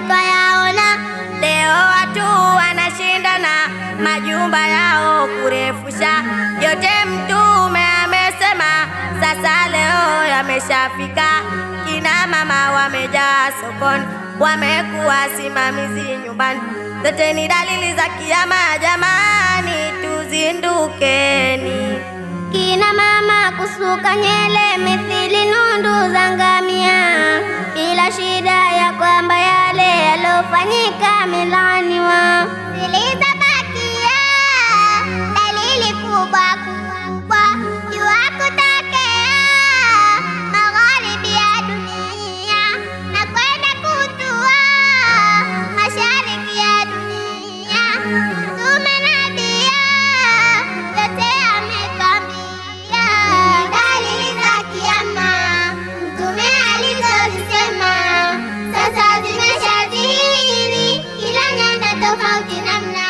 twayaona. Leo watu wanashindana majumba yao kurefusha. Yote Mtume amesema, sasa leo yameshafika. Kina mama wamejaa sokoni, wamekuwa simamizi nyumbani. Zote ni dalili za kiyama, jamani, tuzindukeni. Kina mama kusuka nywele mithili nundu za ngamia, bila shida ya kwamba yale yalofanyika milaniwa. Zilizobakia dalili kubwa kubwa, jua kutokea magharibi ya dunia na kwenda kutua mashariki ya dunia. Mtume nabia yote ametwambia, dalili za kiyama Mtume alizozisema sasa zimeshadhihiri, kila nyanda tofauti namna.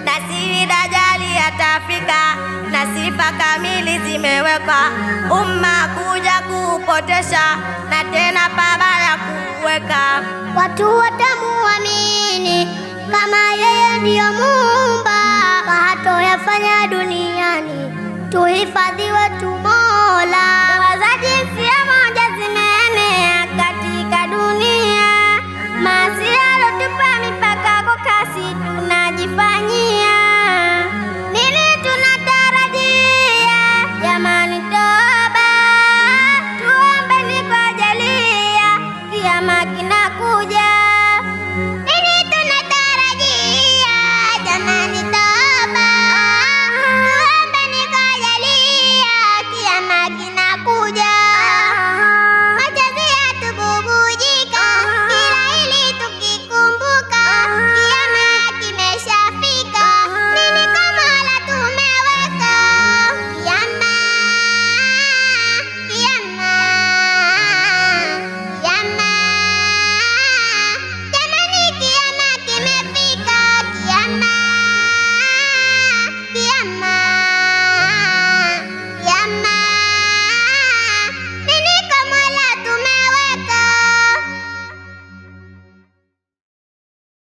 Nasihi Dajjali atafika na sifa kamili zimewekwa, umma kuja kupotesha na tena pabaya kuweka. Watu watamuamini kama yeye ndiyo Muumba, hatoyafanya duniani tuhifadhiwe tu Mola. Ndoa za jinsia moja zimeenea katika dunia, maasi yalotupa mipaka kwa kasi tunajifanyia. Nini tunatarajia jamani? Toba tuombeni kwa jalia, kiama kina